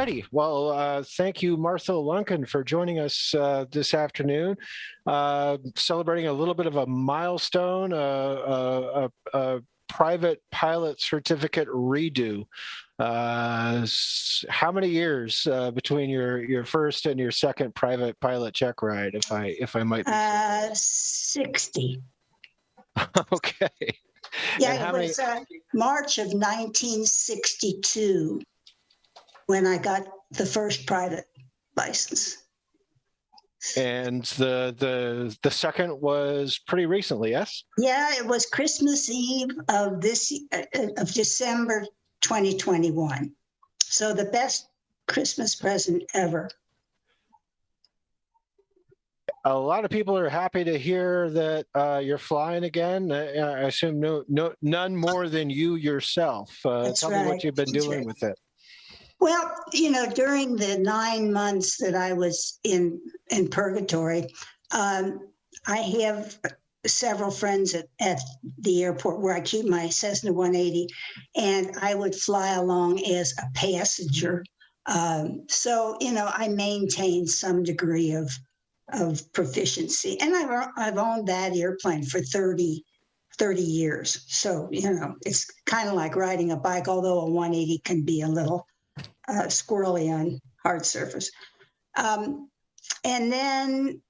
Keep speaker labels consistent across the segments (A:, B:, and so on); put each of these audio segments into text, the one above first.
A: righty. Well, thank you, Martha Lunkin, for joining us this afternoon, celebrating a little bit of a milestone, a private pilot certificate redo. How many years between your first and your second private pilot check ride, if I might be so
B: 60.
A: Okay.
B: Yeah, it was March of 1962 when I got the first private license.
A: And the second was pretty recently, yes?
B: Yeah, it was Christmas Eve of December 2021. So the best Christmas present ever.
A: A lot of people are happy to hear that you're flying again. I assume none more than you yourself. Tell me what you've been doing with it.
B: Well, during the 9 months that I was in purgatory, I have several friends at the airport where I keep my Cessna 180, and I would fly along as a passenger. So, I maintained some degree of proficiency, and I've owned that airplane for 30 years. So, it's kind of like riding a bike, although a 180 can be a little squirrely on hard surface. And then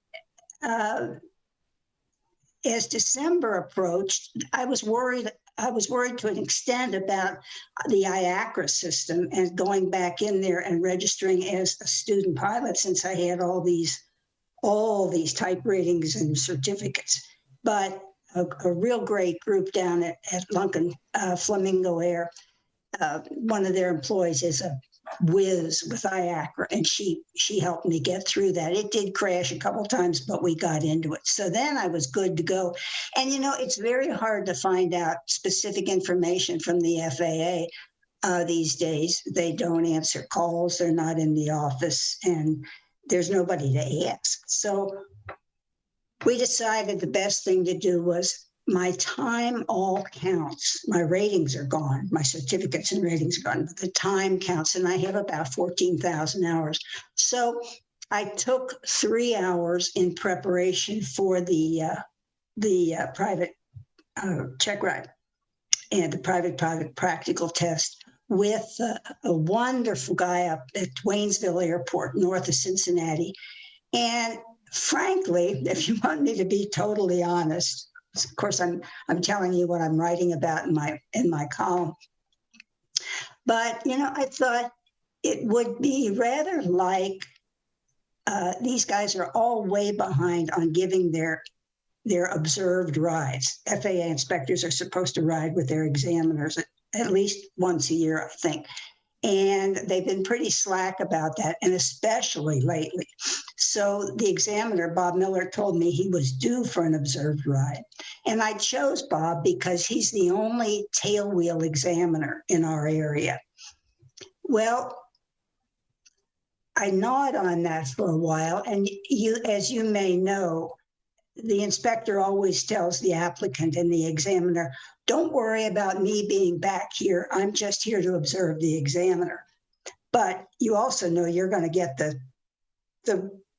B: as December approached, I was worried to an extent about the IACRA system and going back in there and registering as a student pilot, since I had all these type ratings and certificates. But a real great group down at Lunkin, Flamingo Air, one of their employees is a whiz with IACRA, and she helped me get through that. It did crash a couple times, but we got into it. So then I was good to go. And it's very hard to find out specific information from the FAA these days. They don't answer calls, they're not in the office, and there's nobody to ask. So we decided the best thing to do was, my time all counts. My ratings are gone. My certificates and ratings are gone, but the time counts, and I have about 14,000 hours. So I took 3 hours in preparation for the private check ride and the private practical test with a wonderful guy up at Waynesville Airport, north of Cincinnati. And frankly, if you want me to be totally honest, of course, I'm telling you what I'm writing about in my column. But I thought it would be rather like these guys are all way behind on giving their observed rides. FAA inspectors are supposed to ride with their examiners at least once a year, I think. And they've been pretty slack about that, and especially lately. So the examiner, Bob Miller, told me he was due for an observed ride. And I chose Bob because he's the only tailwheel examiner in our area. Well, I gnawed on that for a while. And as you may know, the inspector always tells the applicant and the examiner, don't worry about me being back here. I'm just here to observe the examiner. But you also know you're going to get the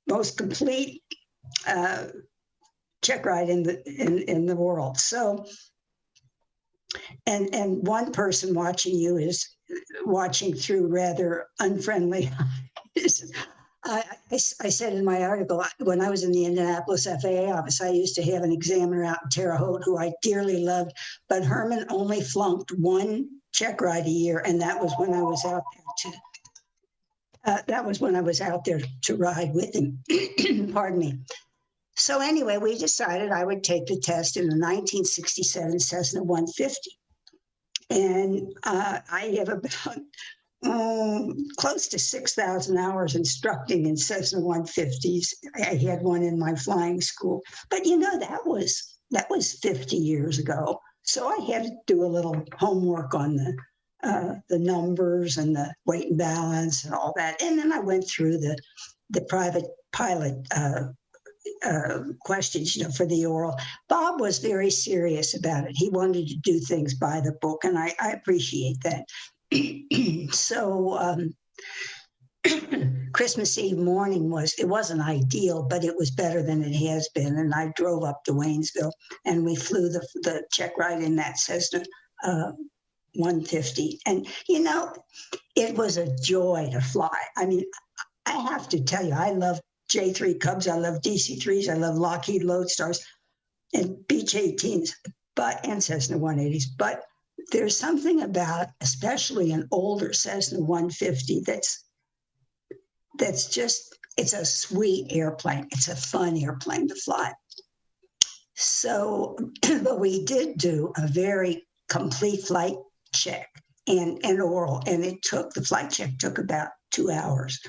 B: most complete check ride in the world. So, and one person watching you is watching through rather unfriendly eyes. I said in my article, when I was in the Indianapolis FAA office, I used to have an examiner out in Terre Haute who I dearly loved, but Herman only flunked one check ride a year, and that was when I was out there to ride with him. Pardon me. So anyway, we decided I would take the test in the 1967 Cessna 150, and I have about close to 6,000 hours instructing in Cessna 150s. I had one in my flying school, but that was 50 years ago. So I had to do a little homework on the numbers and the weight and balance and all that. And then I went through the private pilot questions, for the oral. Bob was very serious about it. He wanted to do things by the book, and I appreciate that. So Christmas Eve morning it wasn't ideal, but it was better than it has been. And I drove up to Waynesville and we flew the check ride in that Cessna 150. And, it was a joy to fly. I mean, I have to tell you, I love J3 Cubs. I love DC-3s. I love Lockheed Lodestars and Beech-18s, and Cessna 180s. But there's something about, especially an older Cessna 150, that's just, it's a sweet airplane. It's a fun airplane to fly. So, but we did do a very complete flight check and oral, and the flight check took about 2 hours.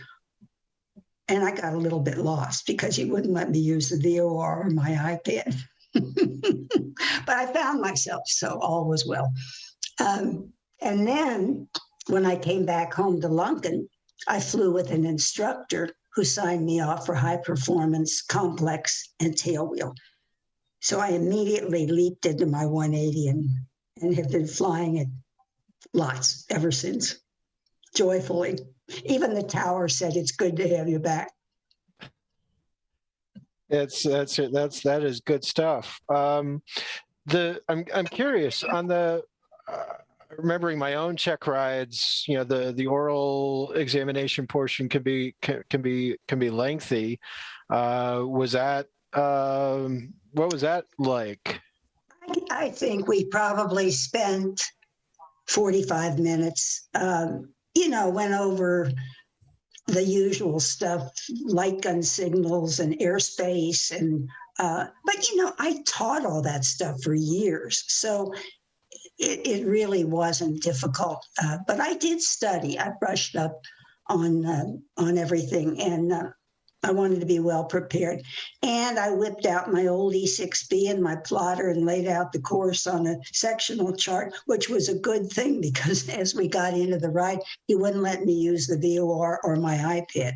B: And I got a little bit lost because he wouldn't let me use the VOR or my iPad. But I found myself, so all was well. And then when I came back home to Lunken, I flew with an instructor who signed me off for high performance, complex, and tailwheel. So I immediately leaped into my 180 and have been flying it lots ever since, joyfully. Even the tower said it's good to have you back.
A: That is good stuff. I'm curious on the remembering my own check rides. The oral examination portion can be lengthy. Was that what was that like?
B: I think we probably spent 45 minutes. Went over the usual stuff, light gun signals and airspace. But I taught all that stuff for years. So it really wasn't difficult. But I did study. I brushed up on everything, and I wanted to be well prepared. And I whipped out my old E6B and my plotter and laid out the course on a sectional chart, which was a good thing because as we got into the ride, he wouldn't let me use the VOR or my iPad.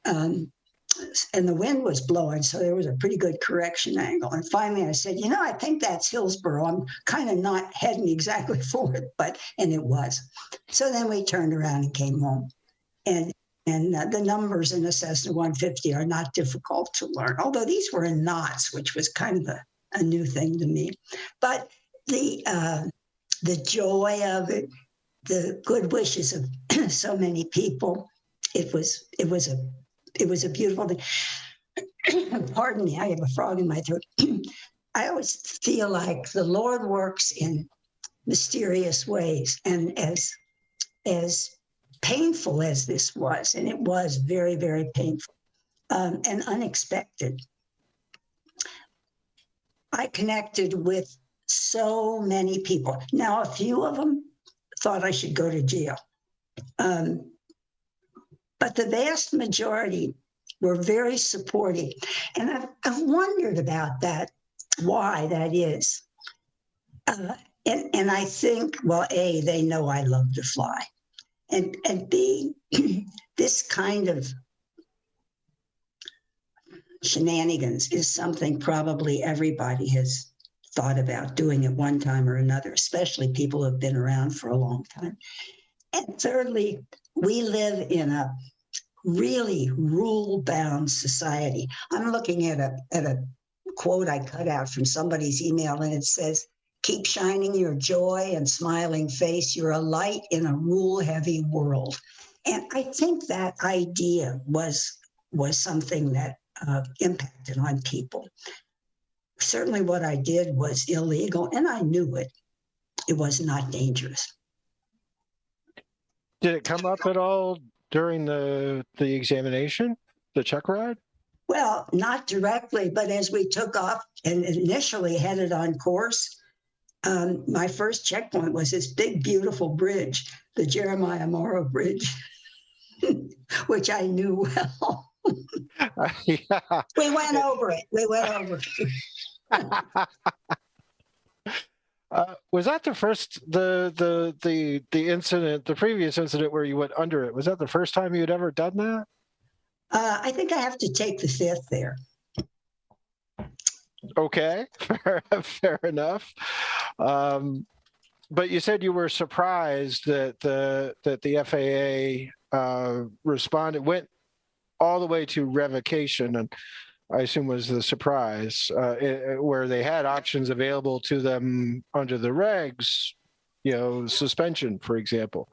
B: And the wind was blowing, so there was a pretty good correction angle. And finally I said, I think that's Hillsboro. I'm kind of not heading exactly for it, and it was. So then we turned around and came home. And the numbers in a Cessna 150 are not difficult to learn, although these were in knots, which was kind of a new thing to me. But the joy of it, the good wishes of so many people, it was a beautiful thing. Pardon me, I have a frog in my throat. I always feel like the Lord works in mysterious ways, and as painful as this was, and it was very, very painful and unexpected, I connected with so many people. Now, a few of them thought I should go to jail. But the vast majority were very supportive. And I've wondered about that, why that is. And I think, well, A, they know I love to fly. And B, this kind of shenanigans is something probably everybody has thought about doing at one time or another, especially people who have been around for a long time. And thirdly, we live in a really rule-bound society. I'm looking at a quote I cut out from somebody's email, and it says, "Keep shining your joy and smiling face. You're a light in a rule-heavy world." And I think that idea was something that impacted on people. Certainly what I did was illegal, and I knew it. It was not dangerous.
A: Did it come up at all during the examination, the check ride?
B: Well, not directly, but as we took off and initially headed on course, my first checkpoint was this big, beautiful bridge, the Jeremiah Morrow Bridge, which I knew well.
A: Yeah.
B: We went over it.
A: Was that the first the incident, the previous incident where you went under it? Was that the first time you'd ever done that?
B: I think I have to take the fifth there.
A: Okay, fair enough. But you said you were surprised that the FAA responded, went all the way to revocation, and I assume was the surprise, where they had options available to them under the regs, suspension, for example.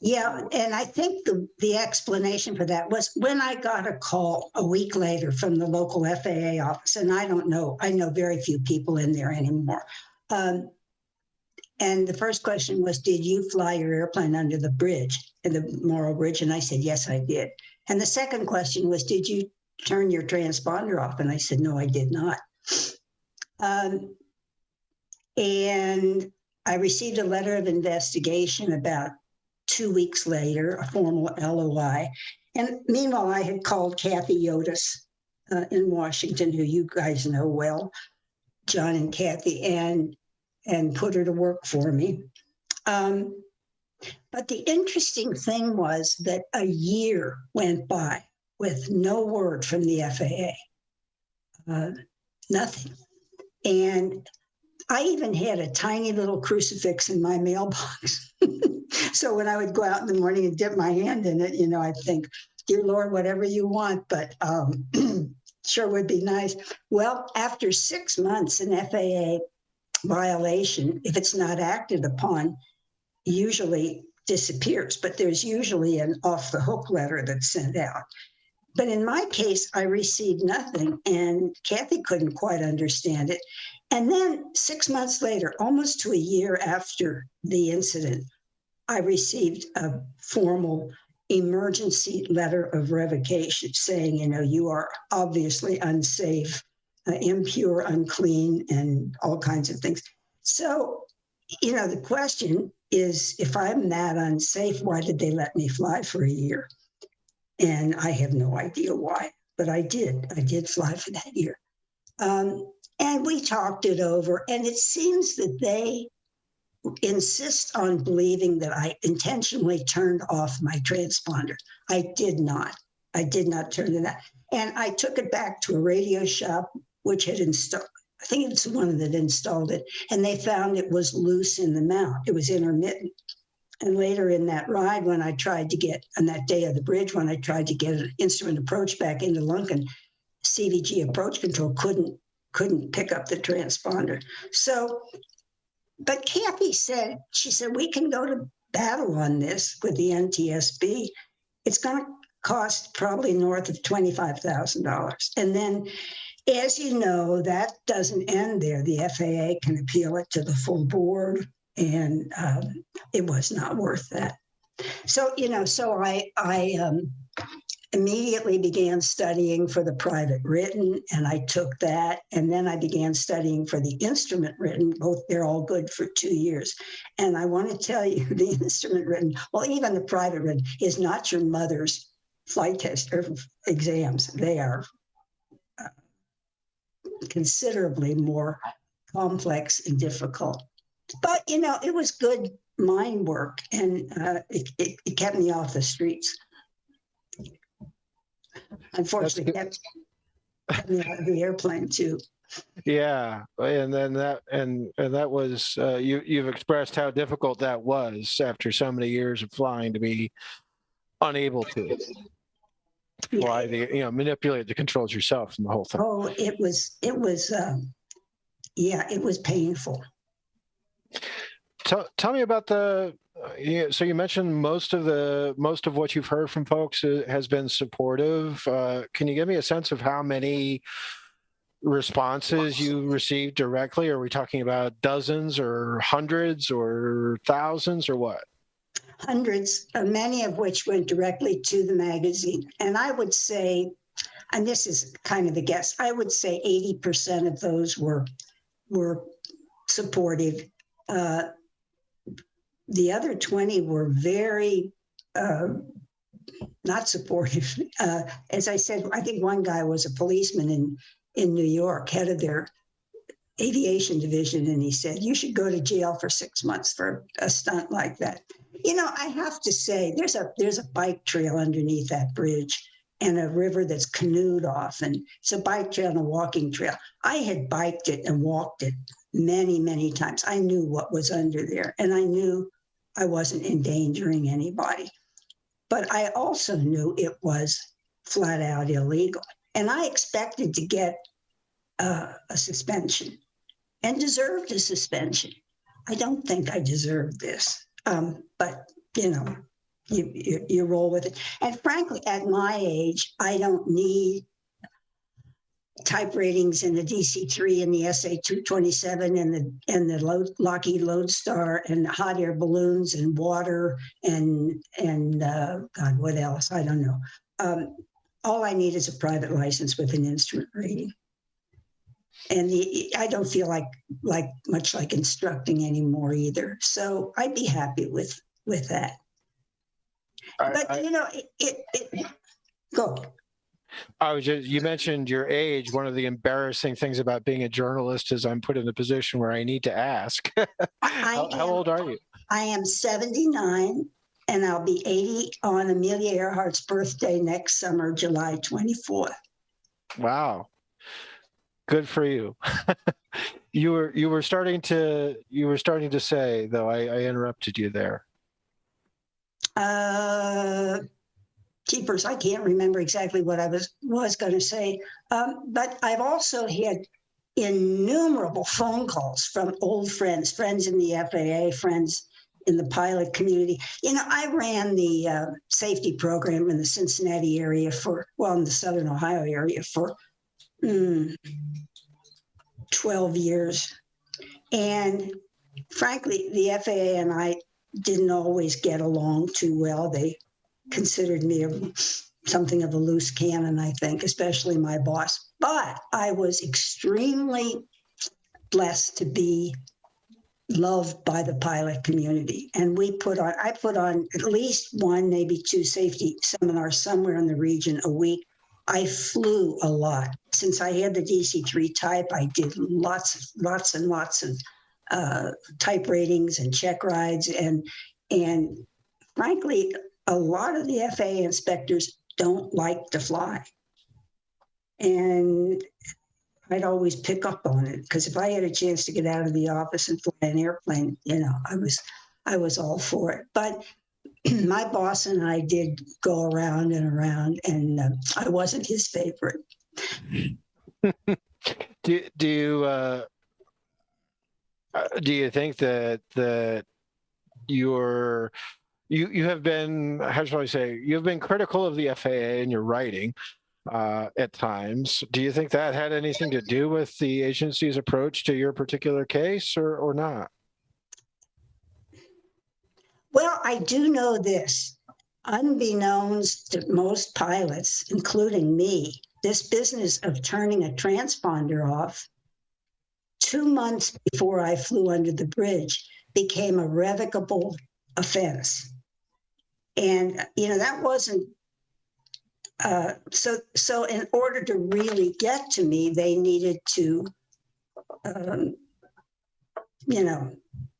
B: Yeah, and I think the explanation for that was when I got a call a week later from the local FAA office, and I know very few people in there anymore. And the first question was, did you fly your airplane under the bridge, in the Morro Bridge? And I said, yes, I did. And the second question was, did you turn your transponder off? And I said, no, I did not. And I received a letter of investigation about 2 weeks later, a formal LOI. And meanwhile, I had called Kathy Yotis in Washington, who you guys know well, John and Kathy, and put her to work for me. But the interesting thing was that a year went by with no word from the FAA, nothing. And I even had a tiny little crucifix in my mailbox. So when I would go out in the morning and dip my hand in it, I'd think, dear Lord, whatever you want, but sure would be nice. Well, after 6 months, an FAA violation, if it's not acted upon, usually disappears, but there's usually an off the hook letter that's sent out. But in my case, I received nothing, and Kathy couldn't quite understand it. And then 6 months later, almost to a year after the incident, I received a formal emergency letter of revocation saying, you are obviously unsafe, impure, unclean, and all kinds of things. So, the question is, if I'm that unsafe, why did they let me fly for a year? And I have no idea why, but I did fly for that year. And we talked it over, and it seems that they insist on believing that I intentionally turned off my transponder. I did not turn it on. And I took it back to a radio shop, which had installed, I think it's the one that installed it, and they found it was loose in the mount. It was intermittent. And later in that ride, on that day of the bridge, when I tried to get an instrument approach back into Lunken, CVG approach control couldn't pick up the transponder. So, but Kathy said, we can go to battle on this with the NTSB. It's going to cost probably north of $25,000. And then, as you know, that doesn't end there. The FAA can appeal it to the full board, and it was not worth that. So, I immediately began studying for the private written, and I took that. And then I began studying for the instrument written. They're all good for 2 years. And I want to tell you, the instrument written, well, even the private written, is not your mother's flight test or exams. They are considerably more complex and difficult. But, it was good mind work, and it kept me off the streets. Unfortunately, kept me out of the airplane too.
A: Yeah, and then that was you've expressed how difficult that was after so many years of flying to be unable to fly manipulate the controls yourself and the whole thing.
B: Oh, it was painful.
A: Tell me about so you mentioned most of what you've heard from folks has been supportive. Can you give me a sense of how many responses you received directly? Are we talking about dozens or hundreds or thousands or what?
B: Hundreds, many of which went directly to the magazine. And I would say, and this is kind of a guess, I would say 80% of those were supportive. The other 20 were very not supportive. As I said, I think one guy was a policeman in New York, head of their aviation division, and he said, you should go to jail for 6 months for a stunt like that. I have to say, there's a bike trail underneath that bridge and a river that's canoed off, and it's a bike trail and a walking trail. I had biked it and walked it many, many times. I knew what was under there, and I knew I wasn't endangering anybody. but I also knew it was flat out illegal. And I expected to get a suspension and deserved a suspension. I don't think I deserved this, but you know, you roll with it. And frankly, at my age, I don't need type ratings in the DC-3 and the SA-227 and the Lockheed Lodestar and hot air balloons and water and God, what else? I don't know. All I need is a private license with an instrument rating. And I don't feel like much like instructing anymore either. So I'd be happy with that. But you know, go.
A: You mentioned your age. One of the embarrassing things about being a journalist is I'm put in a position where I need to ask. How old are you?
B: I am 79, and I'll be 80 on Amelia Earhart's birthday next summer, July 24th.
A: Wow. Good for you. You were starting to say, though, I interrupted you there.
B: Keepers, I can't remember exactly what I was going to say, but I've also had innumerable phone calls from old friends in the FAA, friends in the pilot community. You know, I ran the safety program in the Cincinnati area in the Southern Ohio area for 12 years. And frankly, the FAA and I didn't always get along too well. They considered me something of a loose cannon, I think, especially my boss. But I was extremely blessed to be loved by the pilot community. And I put on at least one, maybe two safety seminars somewhere in the region a week. I flew a lot. Since I had the DC-3 type, I did lots and lots of type ratings and check rides. And frankly, a lot of the FAA inspectors don't like to fly. And I'd always pick up on it, because if I had a chance to get out of the office and fly an airplane, you know, I was all for it. But my boss and I did go around and around, and I wasn't his favorite.
A: Do you think that you have been, how shall I say, you've been critical of the FAA in your writing at times. Do you think that had anything to do with the agency's approach to your particular case, or not?
B: Well, I do know this. Unbeknownst to most pilots, including me, this business of turning a transponder off 2 months before I flew under the bridge became a revocable offense. And, you know, that wasn't, so in order to really get to me, they needed to, you know,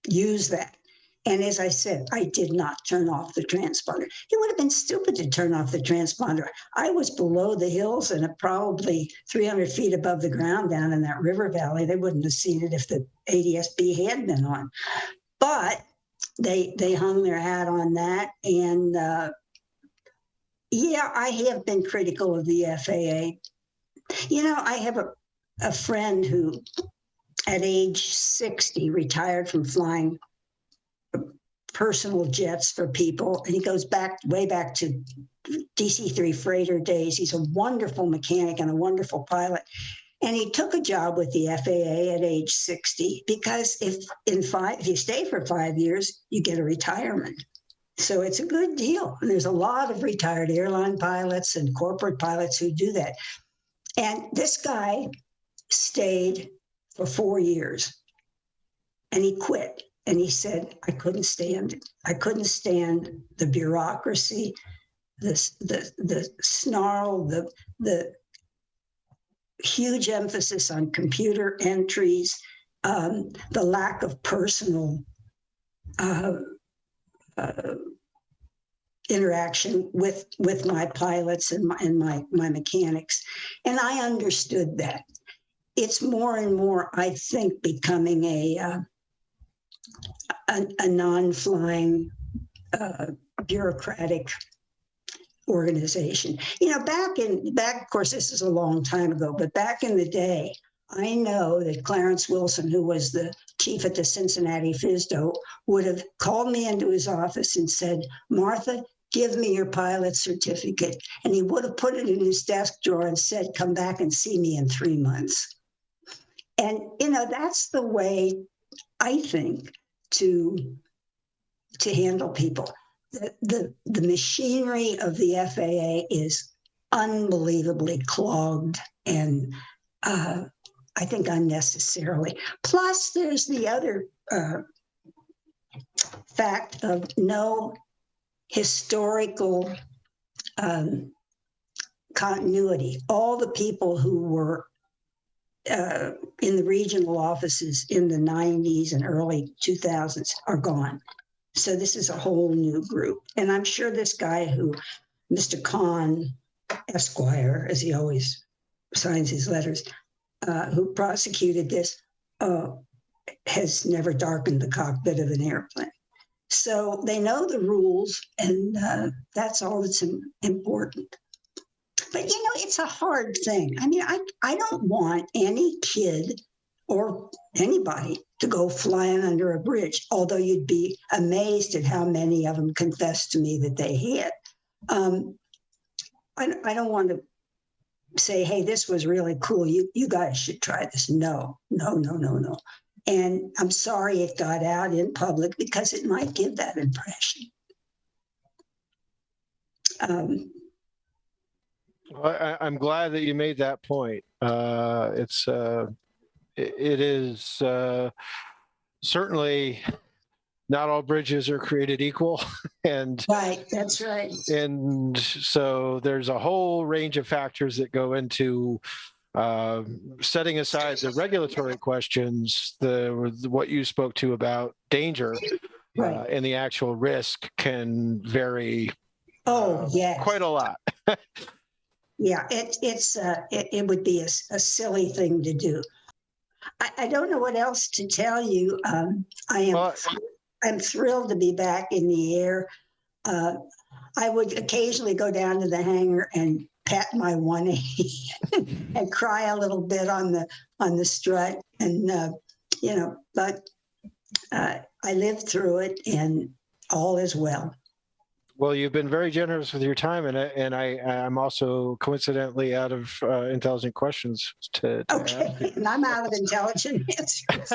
B: use that. And as I said, I did not turn off the transponder. It would have been stupid to turn off the transponder. I was below the hills and probably 300 feet above the ground down in that river valley. They wouldn't have seen it if the ADS-B had been on. But they hung their hat on that. And yeah, I have been critical of the FAA. You know, I have a friend who at age 60 retired from flying personal jets for people, and he goes way back to DC-3 freighter days. He's a wonderful mechanic and a wonderful pilot, and he took a job with the FAA at age 60 because if you stay for 5 years, you get a retirement. So it's a good deal. And there's a lot of retired airline pilots and corporate pilots who do that. And this guy stayed for 4 years, and he quit. And he said, I couldn't stand it. I couldn't stand the bureaucracy, the snarl, the huge emphasis on computer entries, the lack of personal interaction with my pilots and my mechanics. And I understood that. It's more and more, I think, becoming a non-flying bureaucratic organization. Of course, this is a long time ago, but back in the day, I know that Clarence Wilson, who was the chief at the Cincinnati FSDO, would have called me into his office and said, Martha, give me your pilot certificate. And he would have put it in his desk drawer and said, come back and see me in 3 months. And, that's the way I think to handle people. The machinery of the FAA is unbelievably clogged and I think unnecessarily. Plus, there's the other fact of no historical continuity. All the people who were in the regional offices in the 90s and early 2000s are gone. So this is a whole new group. And I'm sure this guy Mr. Kahn, Esquire, as he always signs his letters, who prosecuted this, has never darkened the cockpit of an airplane. So they know the rules, and that's all that's important. But, it's a hard thing. I mean, I don't want any kid or anybody to go flying under a bridge, although you'd be amazed at how many of them confessed to me that they had. I don't want to say, hey, this was really cool. You guys should try this. No. And I'm sorry it got out in public because it might give that impression.
A: Well, I'm glad that you made that point. It is certainly not all bridges are created equal, and
B: right, that's right.
A: And so there's a whole range of factors that go into setting aside the regulatory questions. What you spoke to about danger
B: right.
A: And the actual risk can vary.
B: Yeah,
A: quite a lot.
B: Yeah, it would be a silly thing to do. I don't know what else to tell you. I'm thrilled to be back in the air. I would occasionally go down to the hangar and pat my 180 and cry a little bit on the strut, and but I lived through it, and all is well.
A: Well, you've been very generous with your time, and I'm also coincidentally out of intelligent questions to
B: okay, and I'm out of intelligent answers.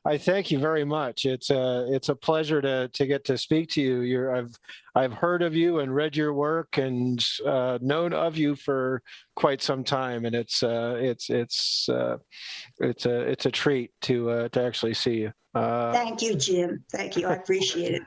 A: I thank you very much. It's a pleasure to get to speak to you. I've heard of you and read your work and known of you for quite some time, and it's a treat to actually see you.
B: Thank you, Jim. Thank you. I appreciate it.